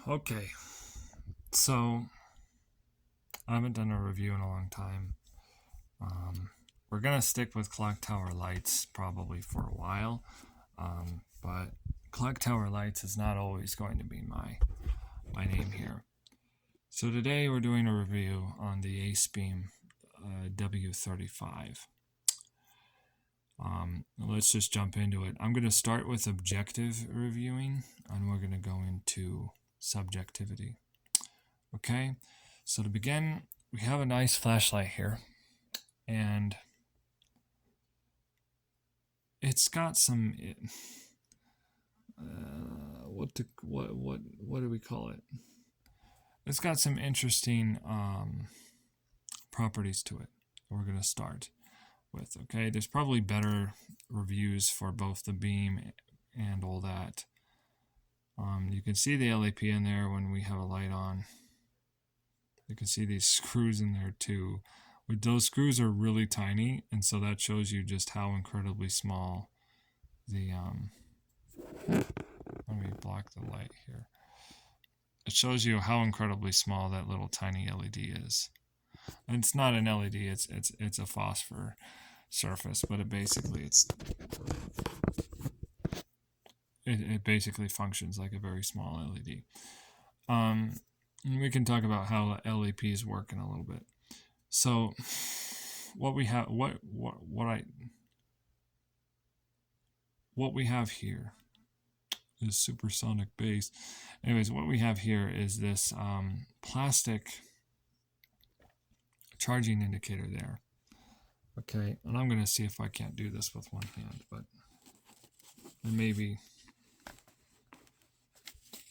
Okay, so I haven't done a review in a long time. We're gonna stick with clock tower lights probably for a while, but clock tower lights is not always going to be my name here. So today we're doing a review on the Acebeam W35. Let's just jump into it. I'm going to start with objective reviewing, and we're going to go into subjectivity. Okay, so to begin, we have a nice flashlight here, and it's got some what do we call it? It's got some interesting properties to it. We're going to start with. Okay, there's probably better reviews for both the beam and all that. You can see the LEP in there when we have a light on. You can see these screws in there too. Those screws are really tiny, and so that shows you just how incredibly small the let me block the light here. It shows you how incredibly small that little tiny LED is. And it's not an LED, it's a phosphor surface, but it basically it basically functions like a very small LED. We can talk about how LEPs work in a little bit. So what we have here is supersonic bass. Anyways, what we have here is this plastic charging indicator there. Okay, and I'm going to see if I can't do this with one hand, but it may be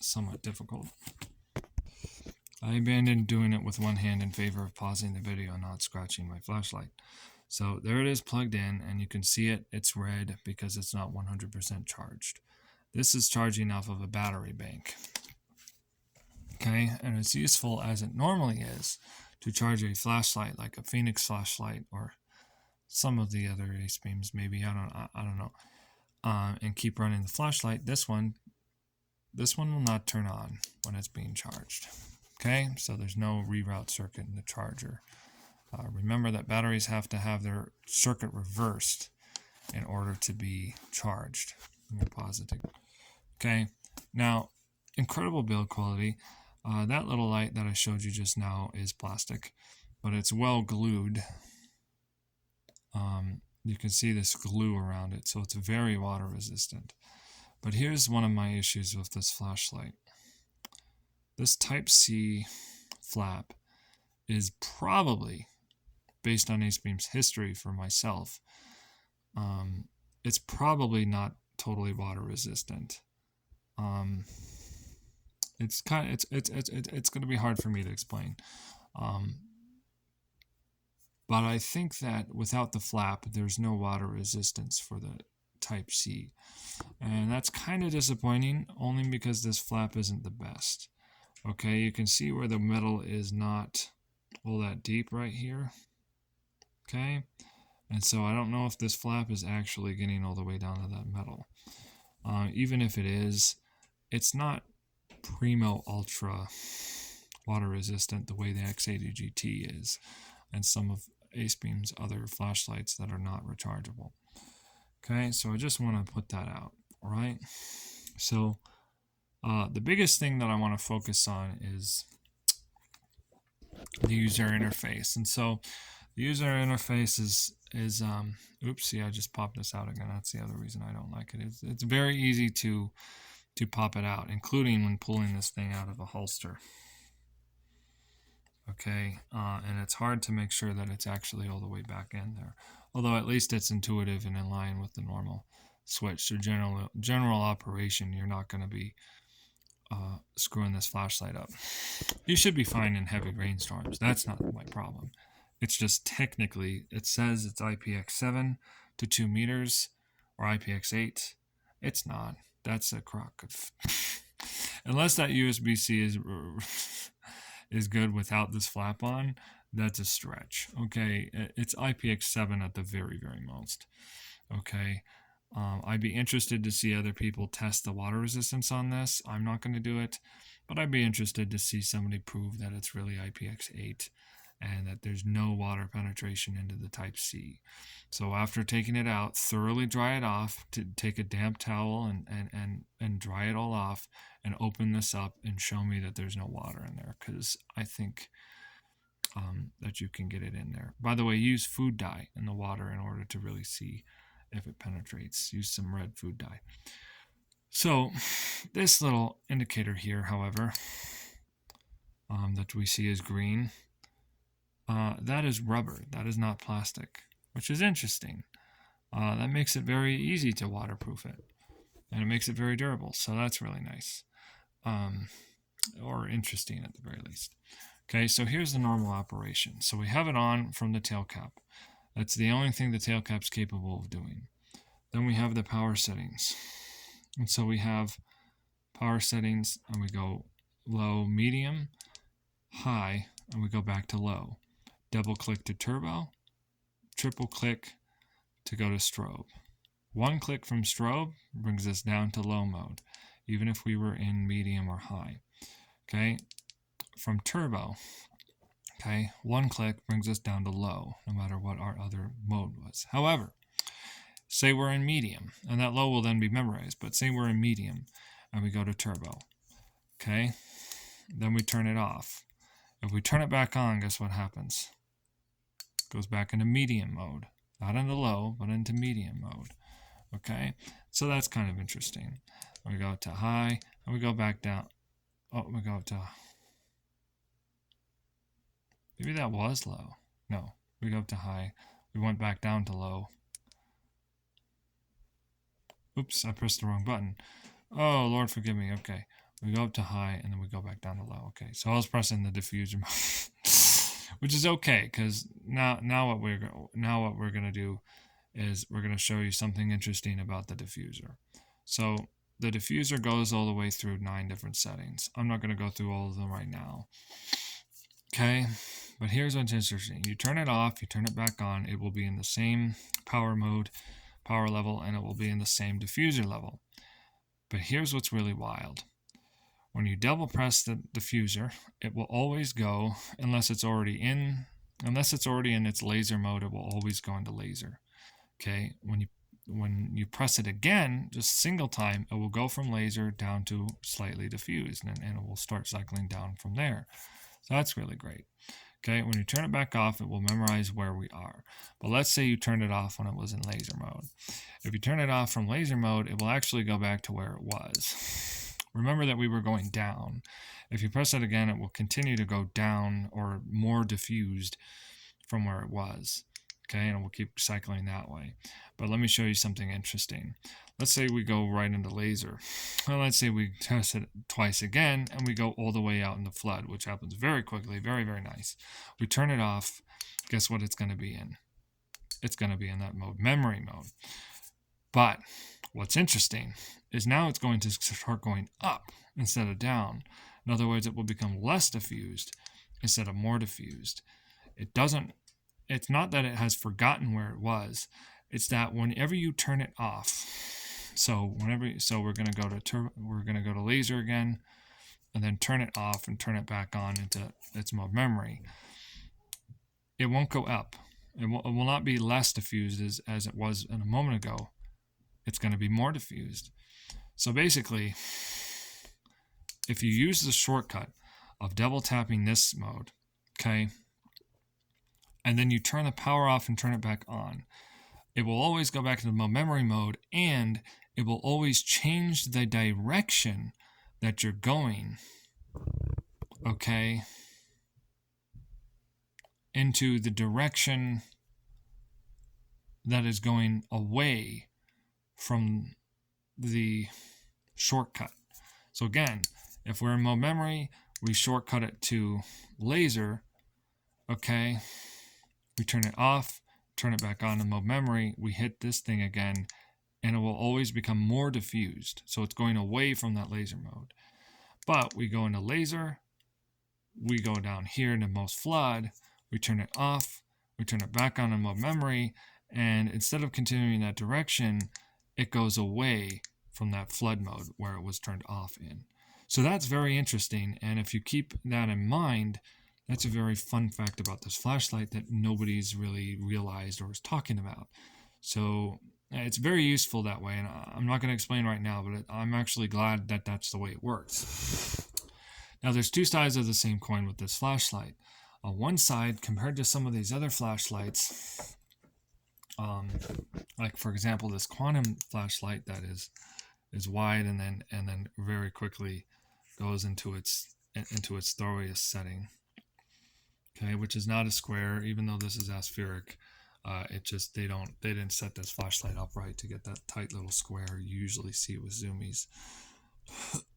somewhat difficult. I abandoned doing it with one hand in favor of pausing the video and not scratching my flashlight. So there it is plugged in, and you can see it's red because it's not 100% charged. This is charging off of a battery bank. Okay, and it's useful as it normally is to charge a flashlight like a Phoenix flashlight or some of the other Acebeams, maybe, I don't know, and keep running the flashlight. This one will not turn on when it's being charged. Okay, so there's no reroute circuit in the charger. Remember that batteries have to have their circuit reversed in order to be charged. I'm going to pause it. Okay, now, incredible build quality. That little light that I showed you just now is plastic, but it's well glued. You can see this glue around it, so it's very water resistant. But here's one of my issues with this flashlight. This Type-C flap is probably, based on Acebeam's history for myself, it's probably not totally water resistant. It's going to be hard for me to explain. But I think that without the flap, there's no water resistance for the Type-C. And that's kind of disappointing, only because this flap isn't the best. Okay, you can see where the metal is not all that deep right here. Okay, and so I don't know if this flap is actually getting all the way down to that metal. Even if it is, it's not primo ultra water resistant the way the X80 GT is, and some of Acebeam's other flashlights that are not rechargeable. Okay, so I just want to put that out. All right, so the biggest thing that I want to focus on is the user interface. And so the user interface is oops, see, I just popped this out again. That's the other reason I don't like it. It's very easy to pop it out, including when pulling this thing out of a holster. Okay, and it's hard to make sure that it's actually all the way back in there. Although at least it's intuitive and in line with the normal switch. So general operation, you're not going to be screwing this flashlight up. You should be fine in heavy rainstorms. That's not my problem. It's just technically, it says it's IPX7 to 2 meters or IPX8. It's not. That's a crock of unless that USB-C is good without this flap on, that's a stretch. Okay, it's IPX7 at the very, very most. Okay, I'd be interested to see other people test the water resistance on this. I'm not going to do it, but I'd be interested to see somebody prove that it's really IPX8 and that there's no water penetration into the type C. So after taking it out, thoroughly dry it off, to take a damp towel and dry it all off, and open this up and show me that there's no water in there, because I think that you can get it in there. By the way, use food dye in the water in order to really see if it penetrates. Use some red food dye. So this little indicator here, however, that we see is green, that is rubber. That is not plastic, which is interesting. That makes it very easy to waterproof it, and it makes it very durable. So that's really nice, or interesting at the very least. Okay, so here's the normal operation. So we have it on from the tail cap. That's the only thing the tail cap's capable of doing. Then we have the power settings. And so we have power settings, and we go low, medium, high, and we go back to low. Double click to turbo, triple click to go to strobe. One click from strobe brings us down to low mode, even if we were in medium or high. Okay, from turbo, okay, one click brings us down to low, no matter what our other mode was. However, say we're in medium, and that low will then be memorized, but say we're in medium, and we go to turbo, okay, then we turn it off. If we turn it back on, guess what happens? It goes back into medium mode. Not into low, but into medium mode. Okay, so that's kind of interesting. We go to high, and we go back down. Oh, we go to... Maybe that was low. No, we go up to high. We went back down to low. Oops, I pressed the wrong button. Oh, Lord forgive me. Okay, we go up to high, and then we go back down to low. Okay, so I was pressing the diffuser mode, which is okay, because now what we're gonna do is we're gonna show you something interesting about the diffuser. So the diffuser goes all the way through 9 different settings. I'm not gonna go through all of them right now. Okay, but here's what's interesting. You turn it off, you turn it back on, it will be in the same power mode, power level, and it will be in the same diffuser level. But here's what's really wild. When you double press the diffuser, it will always go, unless it's already in its laser mode, it will always go into laser. Okay, when you press it again, just single time, it will go from laser down to slightly diffused, and it will start cycling down from there. So that's really great. Okay, when you turn it back off, it will memorize where we are. But let's say you turned it off when it was in laser mode. If you turn it off from laser mode, it will actually go back to where it was. Remember that we were going down. If you press it again, it will continue to go down or more diffused from where it was. Okay, and it will keep cycling that way. But let me show you something interesting. Let's say we go right into laser. Well, let's say we test it twice again, and we go all the way out into flood, which happens very quickly, very, very nice. We turn it off. Guess what it's going to be in? It's going to be in that mode, memory mode. But what's interesting is now it's going to start going up instead of down. In other words, it will become less diffused instead of more diffused. It's not that it has forgotten where it was. It's that whenever you turn it off, so we're going to go to laser again, and then turn it off and turn it back on into its mode memory. It won't go up. It will not be less diffused as it was in a moment ago. It's going to be more diffused. So basically, if you use the shortcut of double tapping this mode, okay, and then you turn the power off and turn it back on, it will always go back to the memory mode, and it will always change the direction that you're going, okay, into the direction that is going away from the shortcut. So again, if we're in mode memory, we shortcut it to laser, okay, we turn it off, turn it back on in mode memory, we hit this thing again, and it will always become more diffused. So it's going away from that laser mode. But we go into laser, we go down here into most flood, we turn it off, we turn it back on in mode memory, and instead of continuing that direction, it goes away from that flood mode where it was turned off in. So that's very interesting, and if you keep that in mind, that's a very fun fact about this flashlight that nobody's really realized or is talking about. So it's very useful that way, and I'm not going to explain right now, but I'm actually glad that that's the way it works. Now there's two sides of the same coin with this flashlight. On one side, compared to some of these other flashlights, like for example this quantum flashlight that is wide and then very quickly goes into its thoriest setting, okay, which is not a square, even though this is aspheric. It just they didn't set this flashlight up right to get that tight little square you usually see with zoomies.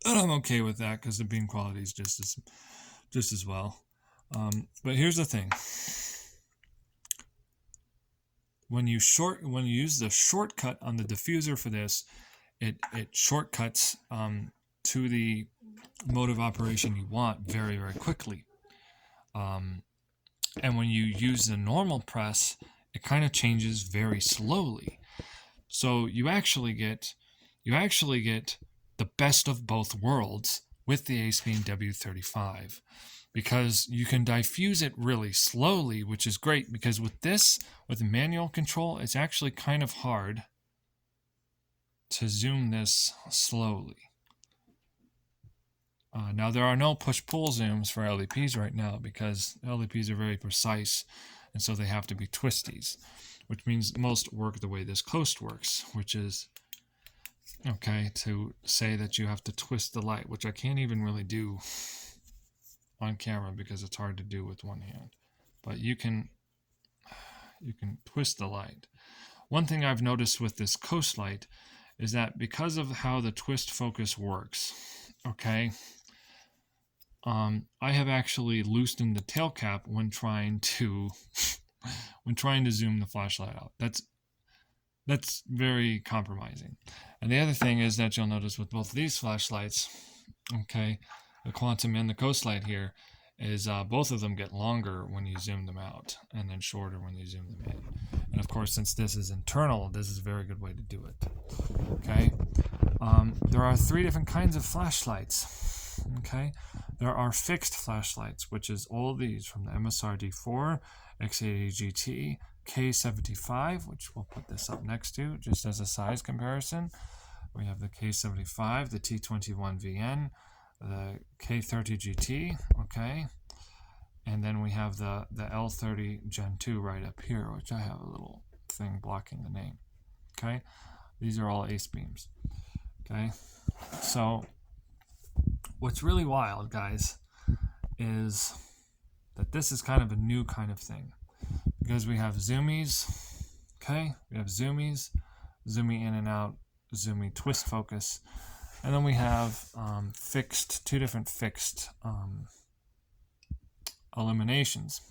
And I'm okay with that because the beam quality is just as well. But here's the thing: when you use the shortcut on the diffuser for this, it shortcuts to the mode of operation you want very, very quickly. And when you use the normal press, it kind of changes very slowly. So you actually get the best of both worlds with the Acebeam W35, because you can diffuse it really slowly, which is great, because with manual control, it's actually kind of hard to zoom this slowly. Now there are no push-pull zooms for LEPs right now because LEPs are very precise, and so they have to be twisties, which means most work the way this coast works, which is, okay, to say that you have to twist the light, which I can't even really do on camera because it's hard to do with one hand, but you can twist the light. One thing I've noticed with this coast light is that because of how the twist focus works, okay, I have actually loosened the tail cap when trying to zoom the flashlight out. That's very compromising. And the other thing is that you'll notice with both of these flashlights, okay, the quantum and the coast light here, is both of them get longer when you zoom them out and then shorter when you zoom them in. And of course, since this is internal, this is a very good way to do it. Okay, there are three different kinds of flashlights. Okay, there are fixed flashlights, which is all these from the MSRD4, X80 GT, K75, which we'll put this up next to just as a size comparison. We have the K75, the T21VN, the K30 GT, okay, and then we have the L30 Gen 2 right up here, which I have a little thing blocking the name. Okay, these are all Acebeams. Okay, so what's really wild, guys, is that this is kind of a new kind of thing, because we have zoomies. Okay, we have zoomies, zoomie in and out, zoomie twist focus, and then we have two different fixed illuminations.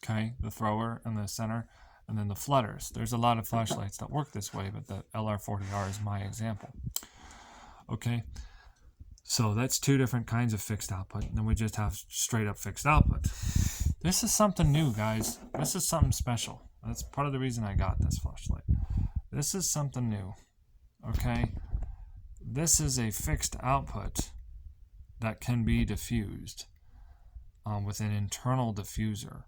Okay, the thrower and the center, and then the flutters. There's a lot of flashlights that work this way, but the LR40R is my example. Okay, so that's two different kinds of fixed output, and then we just have straight up fixed output. This is something new, guys. This is something special. That's part of the reason I got this flashlight. This is something new. Okay, this is a fixed output that can be diffused with an internal diffuser.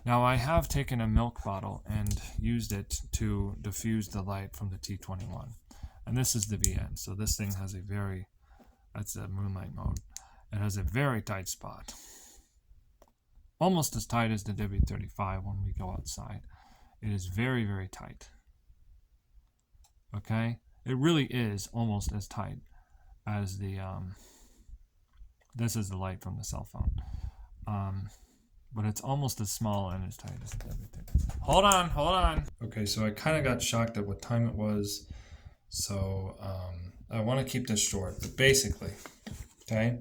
Now, I have taken a milk bottle and used it to diffuse the light from the T21, and this is the VN. So this thing has that's a moonlight mode. It has a very tight spot, almost as tight as the W35 when we go outside. It is very, very tight. Okay, it really is almost as tight as the this is the light from the cell phone, but it's almost as small and as tight as the W35. Hold on. Okay, so I kind of got shocked at what time it was, so I want to keep this short, but basically, okay,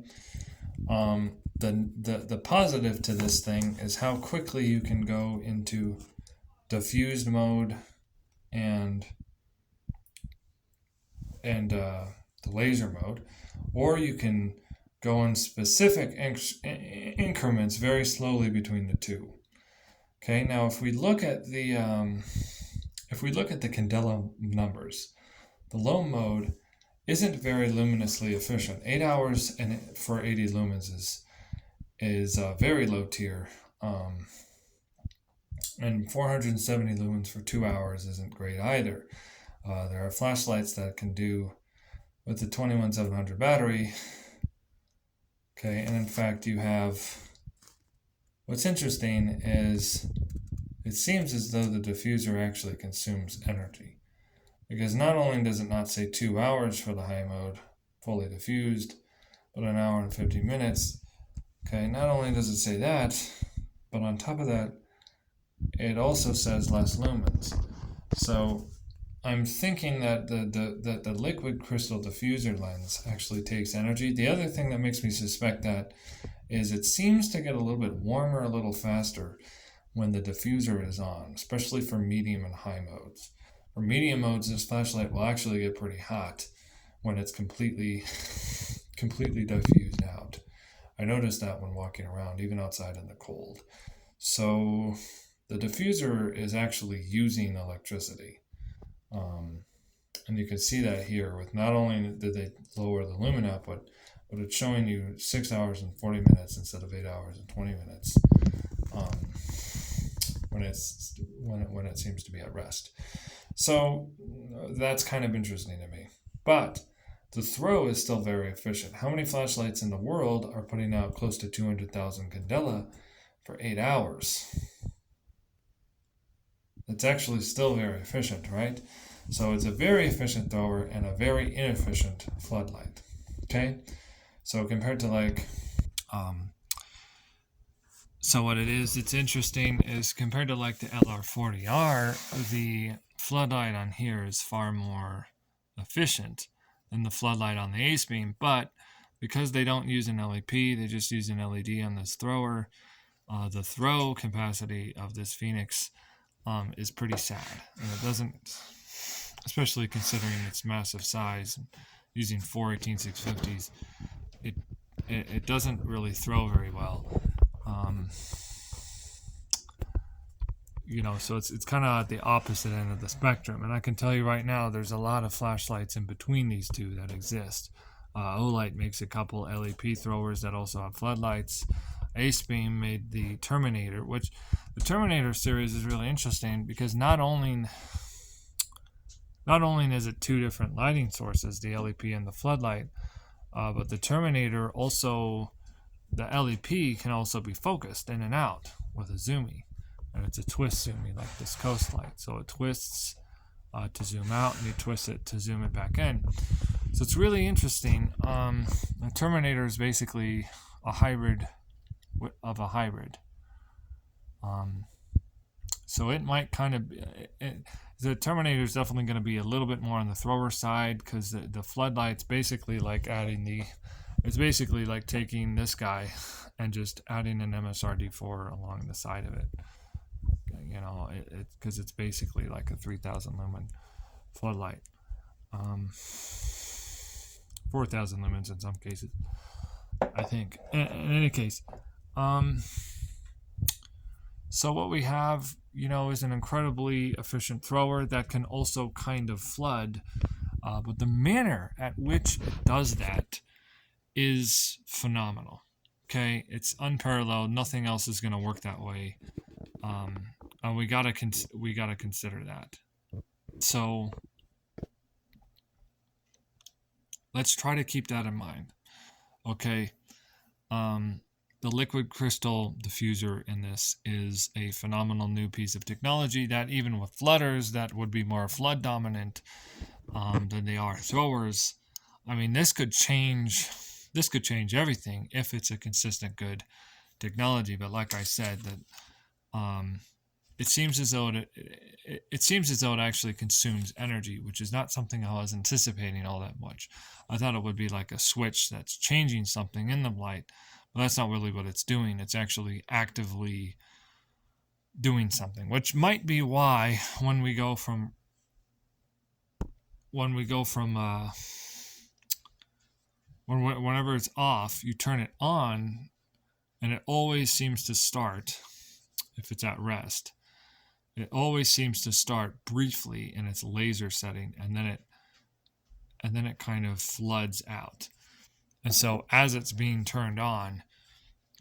the positive to this thing is how quickly you can go into diffused mode and the laser mode, or you can go in specific increments very slowly between the two. Okay, now if we look at the Candela numbers, the low mode isn't very luminously efficient. 8 hours and for 80 lumens is very low tier. And 470 lumens for 2 hours isn't great either. There are flashlights that can do with the 21700 battery. Okay, and in fact you have, what's interesting is it seems as though the diffuser actually consumes energy. Because not only does it not say 2 hours for the high mode, fully diffused, but an hour and 50 minutes. Okay, not only does it say that, but on top of that, it also says less lumens. So I'm thinking that the liquid crystal diffuser lens actually takes energy. The other thing that makes me suspect that is it seems to get a little bit warmer a little faster when the diffuser is on, especially for medium and high modes. For medium modes, this flashlight will actually get pretty hot when it's completely diffused out. I noticed that when walking around, even outside in the cold. So the diffuser is actually using electricity. And you can see that here with not only did they lower the lumen output, but it's showing you 6 hours and 40 minutes instead of 8 hours and 20 minutes when it seems to be at rest. So that's kind of interesting to me. But the throw is still very efficient. How many flashlights in the world are putting out close to 200,000 candela for 8 hours? It's actually still very efficient, right? So it's a very efficient thrower and a very inefficient floodlight. Okay? So compared to so what it is, it's interesting, is compared to like the LR40R, the floodlight on here is far more efficient than the floodlight on the Acebeam, but because they don't use an LEP, they just use an LED on this thrower, the throw capacity of this Phoenix is pretty sad, and it doesn't, especially considering its massive size, using 4 18650s, it doesn't really throw very well. So it's kind of at the opposite end of the spectrum, and I can tell you right now, there's a lot of flashlights in between these two that exist. Olight makes a couple LEP throwers that also have floodlights. Acebeam made the Terminator, which the Terminator series is really interesting because not only is it two different lighting sources, the LEP and the floodlight, but the Terminator also, the LEP can also be focused in and out with a zoomie, and it's a twist zoomie like this Coast light. So it twists to zoom out, and you twist it to zoom it back in. So it's really interesting. The Terminator is basically a hybrid of a hybrid. So it might kind of the Terminator is definitely going to be a little bit more on the thrower side, because the floodlight's basically like it's basically like taking this guy and just adding an MSRD4 along the side of it. Because it's basically like a 3000 lumen floodlight. 4,000 lumens in some cases, I think. In any case, so what we have, is an incredibly efficient thrower that can also kind of flood, but the manner at which it does that is phenomenal. Okay, it's unparalleled. Nothing else is going to work that way, and we gotta consider that. So let's try to keep that in mind. Okay. The liquid crystal diffuser in this is a phenomenal new piece of technology that even with flooders that would be more flood dominant than they are throwers. I mean, this could change everything if it's a consistent good technology. But like I said, that it seems as though it actually consumes energy, which is not something I was anticipating all that much. I thought it would be like a switch that's changing something in the light. But that's not really what it's doing. It's actually actively doing something, which might be why whenever it's off, you turn it on, and it always seems to start, if it's at rest, it always seems to start briefly in its laser setting, and then and then it kind of floods out. And so as it's being turned on,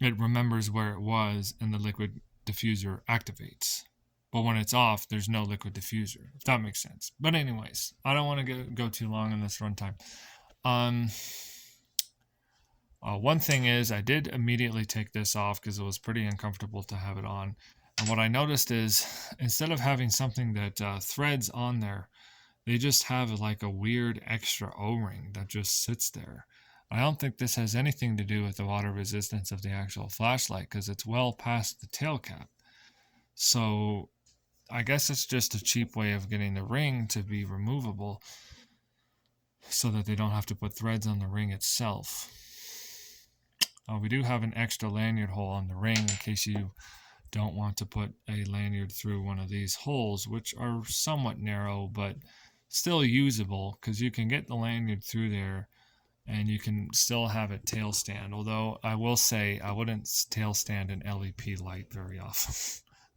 it remembers where it was and the liquid diffuser activates. But when it's off, there's no liquid diffuser, if that makes sense. But anyways, I don't want to go too long in this runtime. One thing is I did immediately take this off because it was pretty uncomfortable to have it on. And what I noticed is instead of having something that threads on there, they just have like a weird extra O-ring that just sits there. I don't think this has anything to do with the water resistance of the actual flashlight because it's well past the tail cap. So I guess it's just a cheap way of getting the ring to be removable so that they don't have to put threads on the ring itself. We do have an extra lanyard hole on the ring in case you don't want to put a lanyard through one of these holes, which are somewhat narrow but still usable because you can get the lanyard through there and you can still have it tail stand. Although I will say I wouldn't tail stand an LEP light very often.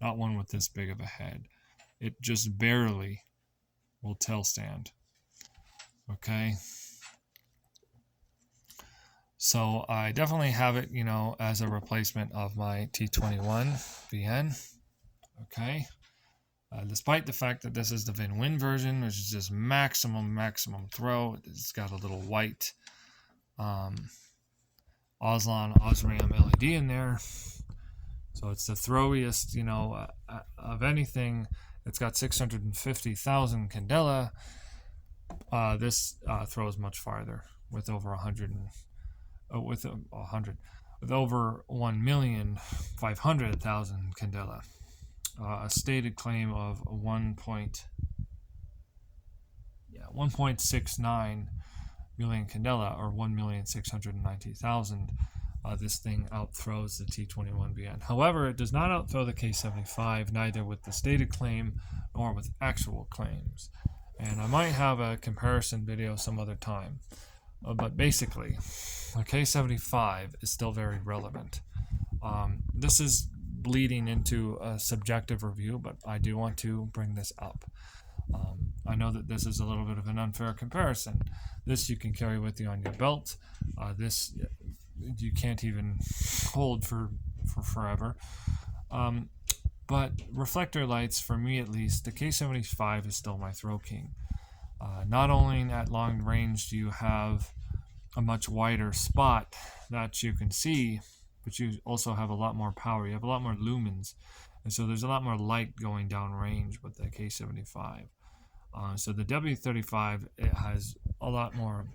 Not one with this big of a head. It just barely will tail stand. Okay. So I definitely have it, you know, as a replacement of my T21 VN. Okay. Despite the fact that this is the VinWin version, which is just maximum throw. It's got a little white Osram LED in there. So it's the throwiest, you know, of anything. It's got 650,000 candela. This throws much farther with over 1,500,000 candela. A stated claim of 1.69 million candela, or 1,690,000. This thing outthrows the T21 VN. However, it does not outthrow the K75, neither with the stated claim nor with actual claims. And I might have a comparison video some other time. But basically, the K75 is still very relevant. This is bleeding into a subjective review, but I do want to bring this up. I know that this is a little bit of an unfair comparison. This you can carry with you on your belt. This you can't even hold for forever. But reflector lights, for me at least, the K75 is still my throw king. Not only at long range do you have a much wider spot that you can see, but you also have a lot more power. You have a lot more lumens, and so there's a lot more light going down range with the K75. So the W35, it has a lot more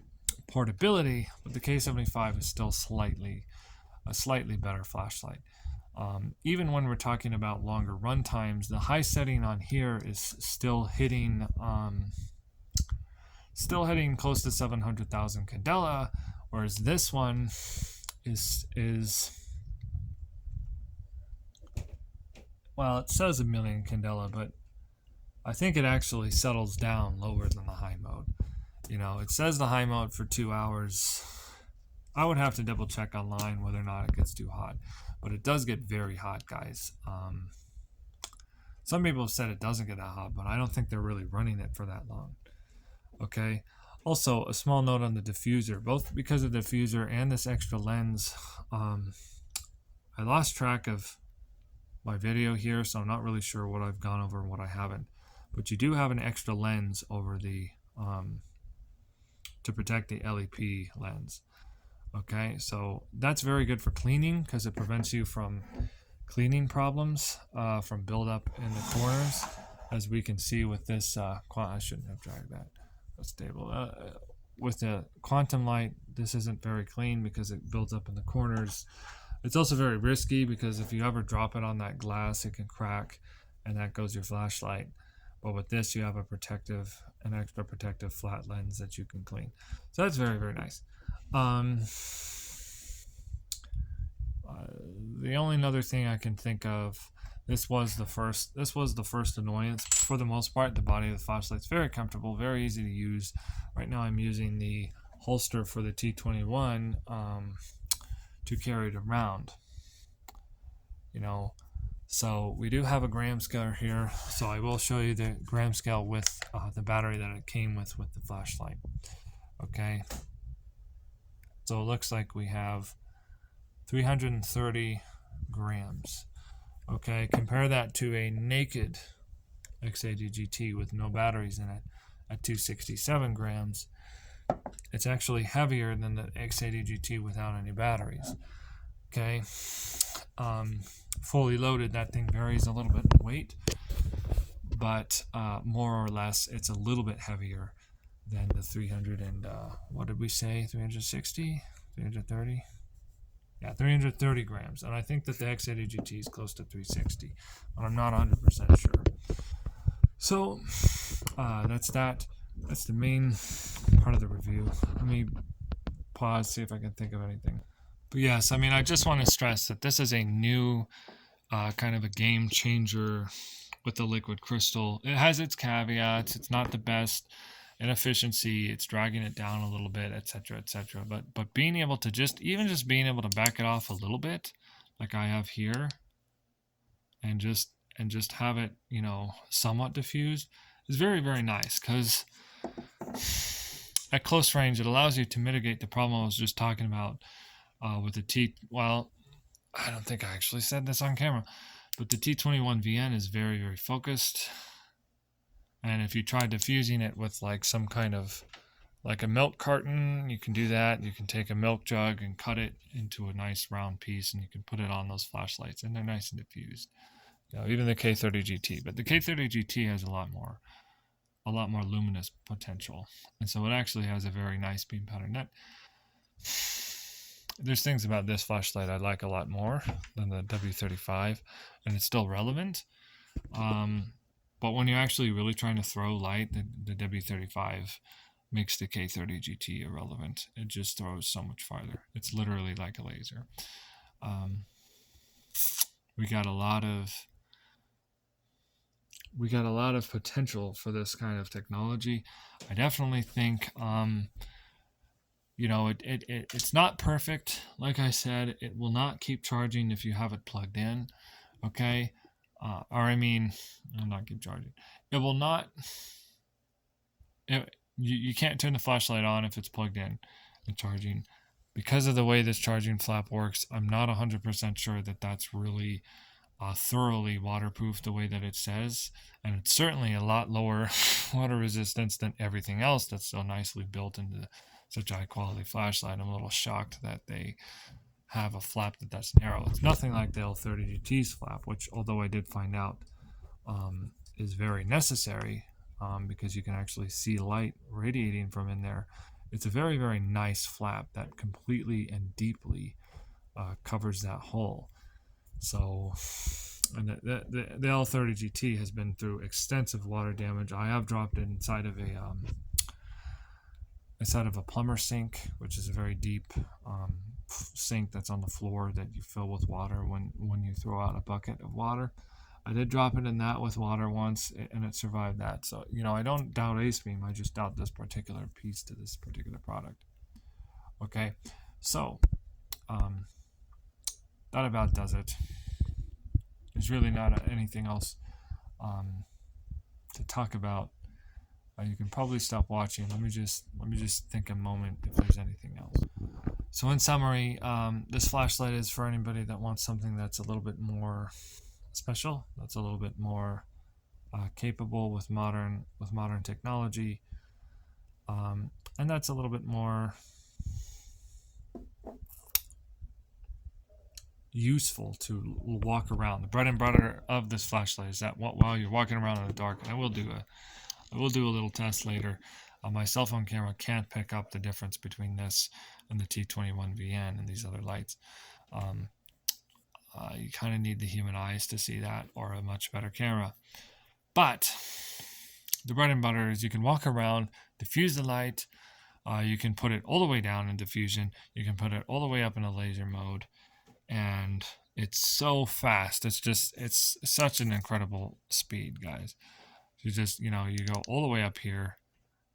portability, but the K75 is still a slightly better flashlight. Even when we're talking about longer run times, the high setting on here is still hitting close to 700,000 candela, whereas this one is well, it says 1 million candela, but I think it actually settles down lower than the high mode. You know, it says the high mode for 2 hours. I would have to double check online whether or not it gets too hot, but it does get very hot, guys. Some people have said it doesn't get that hot, but I don't think they're really running it for that long. Okay. Also, a small note on the diffuser. Both because of the diffuser and this extra lens, I lost track of my video here, so I'm not really sure what I've gone over and what I haven't. But you do have an extra lens over the to protect the LEP lens. Okay, so that's very good for cleaning because it prevents you from cleaning problems from buildup in the corners, as we can see with this. I shouldn't have dragged that. That's stable. With the quantum light, this isn't very clean because it builds up in the corners. It's also very risky because if you ever drop it on that glass, it can crack, and that goes your flashlight. But with this, you have an extra protective flat lens that you can clean. So that's very, very nice. The only other thing I can think of, this was the first annoyance. For the most part, the body of the flashlight's very comfortable, very easy to use. Right now, I'm using the holster for the T21 to carry it around. You know. So we do have a gram scale here, so I will show you the gram scale with the battery that it came with the flashlight. Okay, so it looks like we have 330 grams. Okay, compare that to a naked XADGT with no batteries in it at 267 grams. It's actually heavier than the XADGT without any batteries. Okay, fully loaded, that thing varies a little bit in weight, but more or less it's a little bit heavier than the 300 and what did we say, 360, 330? Yeah, 330 grams, and I think that the XADGT is close to 360, but I'm not 100% sure. So that's that. That's the main part of the review. Let me pause, see if I can think of anything. But yes, I mean, I just want to stress that this is a new kind of a game changer with the liquid crystal. It has its caveats. It's not the best in efficiency. It's dragging it down a little bit, etc., etc. But being able to just being able to back it off a little bit, like I have here, and just have it, you know, somewhat diffused, is very, very nice, because at close range it allows you to mitigate the problem I was just talking about with the well, I don't think I actually said this on camera, but the T21VN is very, very focused. And if you try diffusing it with like some kind of, like a milk carton, you can do that. You can take a milk jug and cut it into a nice round piece, and you can put it on those flashlights, and they're nice and diffused. You know, even the K30GT, but the K30GT has a lot more luminous potential, and so it actually has a very nice beam pattern. There's things about this flashlight I like a lot more than the W35, and it's still relevant. But when you're actually really trying to throw light, the W35 makes the K30GT irrelevant. It just throws so much farther. It's literally like a laser. We got a lot of potential for this kind of technology. I definitely think you know, it's not perfect. Like I said, it will not keep charging if you have it plugged in. Okay, or I mean, I'll not keep charging. It will not. You can't turn the flashlight on if it's plugged in and charging. Because of the way this charging flap works, I'm not 100% sure that that's really thoroughly waterproof the way that it says, and it's certainly a lot lower water resistance than everything else that's so nicely built into such a high quality flashlight. I'm a little shocked that they have a flap that's narrow. It's nothing like the L30GT's flap, which, although I did find out is very necessary because you can actually see light radiating from in there. It's a very, very nice flap that completely and deeply covers that hole. So, and the L30GT has been through extensive water damage. I have dropped it inside of a plumber sink, which is a very deep sink that's on the floor that you fill with water when you throw out a bucket of water. I did drop it in that with water once, and it survived that. So, you know, I don't doubt Acebeam. I just doubt this particular piece to this particular product. Okay, so that about does it. There's really not anything else to talk about. You can probably stop watching. Let me just think a moment if there's anything else. So in summary, this flashlight is for anybody that wants something that's a little bit more special, that's a little bit more capable with modern technology, and that's a little bit more useful to walk around. The bread and butter of this flashlight is that while you're walking around in the dark, and I will do a little test later. My cell phone camera can't pick up the difference between this and the T21VN and these other lights. You kind of need the human eyes to see that, or a much better camera. But the bread and butter is you can walk around, diffuse the light. You can put it all the way down in diffusion. You can put it all the way up in a laser mode. And it's so fast. It's such an incredible speed, guys. You just, you know, you go all the way up here,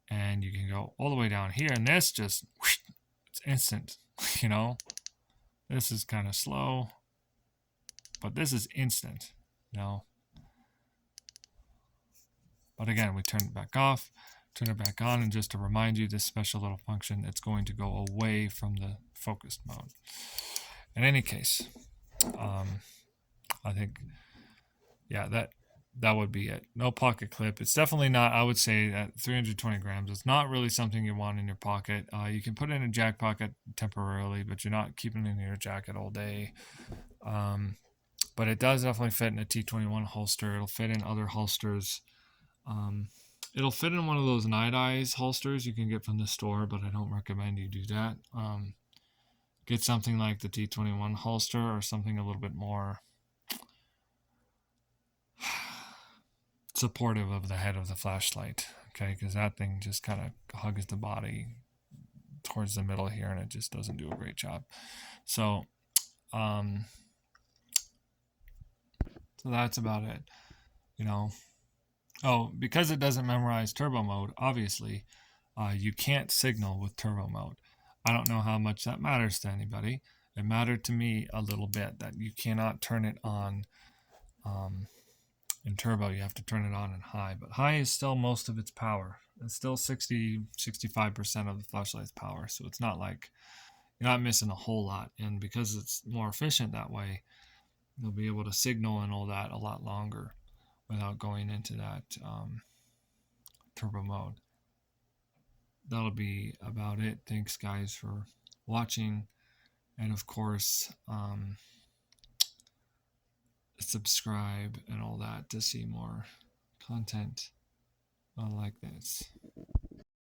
and you can go all the way down here, and this just, it's instant, you know. This is kind of slow, but this is instant, you know. But again, we turn it back off, turn it back on, and just to remind you, this special little function, it's going to go away from the focused mode. In any case, I think, yeah, that would be it. No pocket clip. It's definitely not, I would say, at 320 grams, it's not really something you want in your pocket. You can put it in a jack pocket temporarily, but you're not keeping it in your jacket all day. But it does definitely fit in a T21 holster. It'll fit in other holsters. It'll fit in one of those night eyes holsters you can get from the store, but I don't recommend you do that. Get something like the T21 holster, or something a little bit more supportive of the head of the flashlight, okay? Because that thing just kind of hugs the body towards the middle here, and it just doesn't do a great job. So that's about it, you know. Oh, because it doesn't memorize turbo mode, obviously, you can't signal with turbo mode. I don't know how much that matters to anybody. It mattered to me a little bit that you cannot turn it on in turbo. You have to turn it on in high, but high is still most of its power. It's still 65% of the flashlight's power, so it's not like you're not missing a whole lot. And because it's more efficient that way, you'll be able to signal and all that a lot longer without going into that turbo mode. That'll be about it. Thanks, guys, for watching. And of course, subscribe and all that to see more content like this.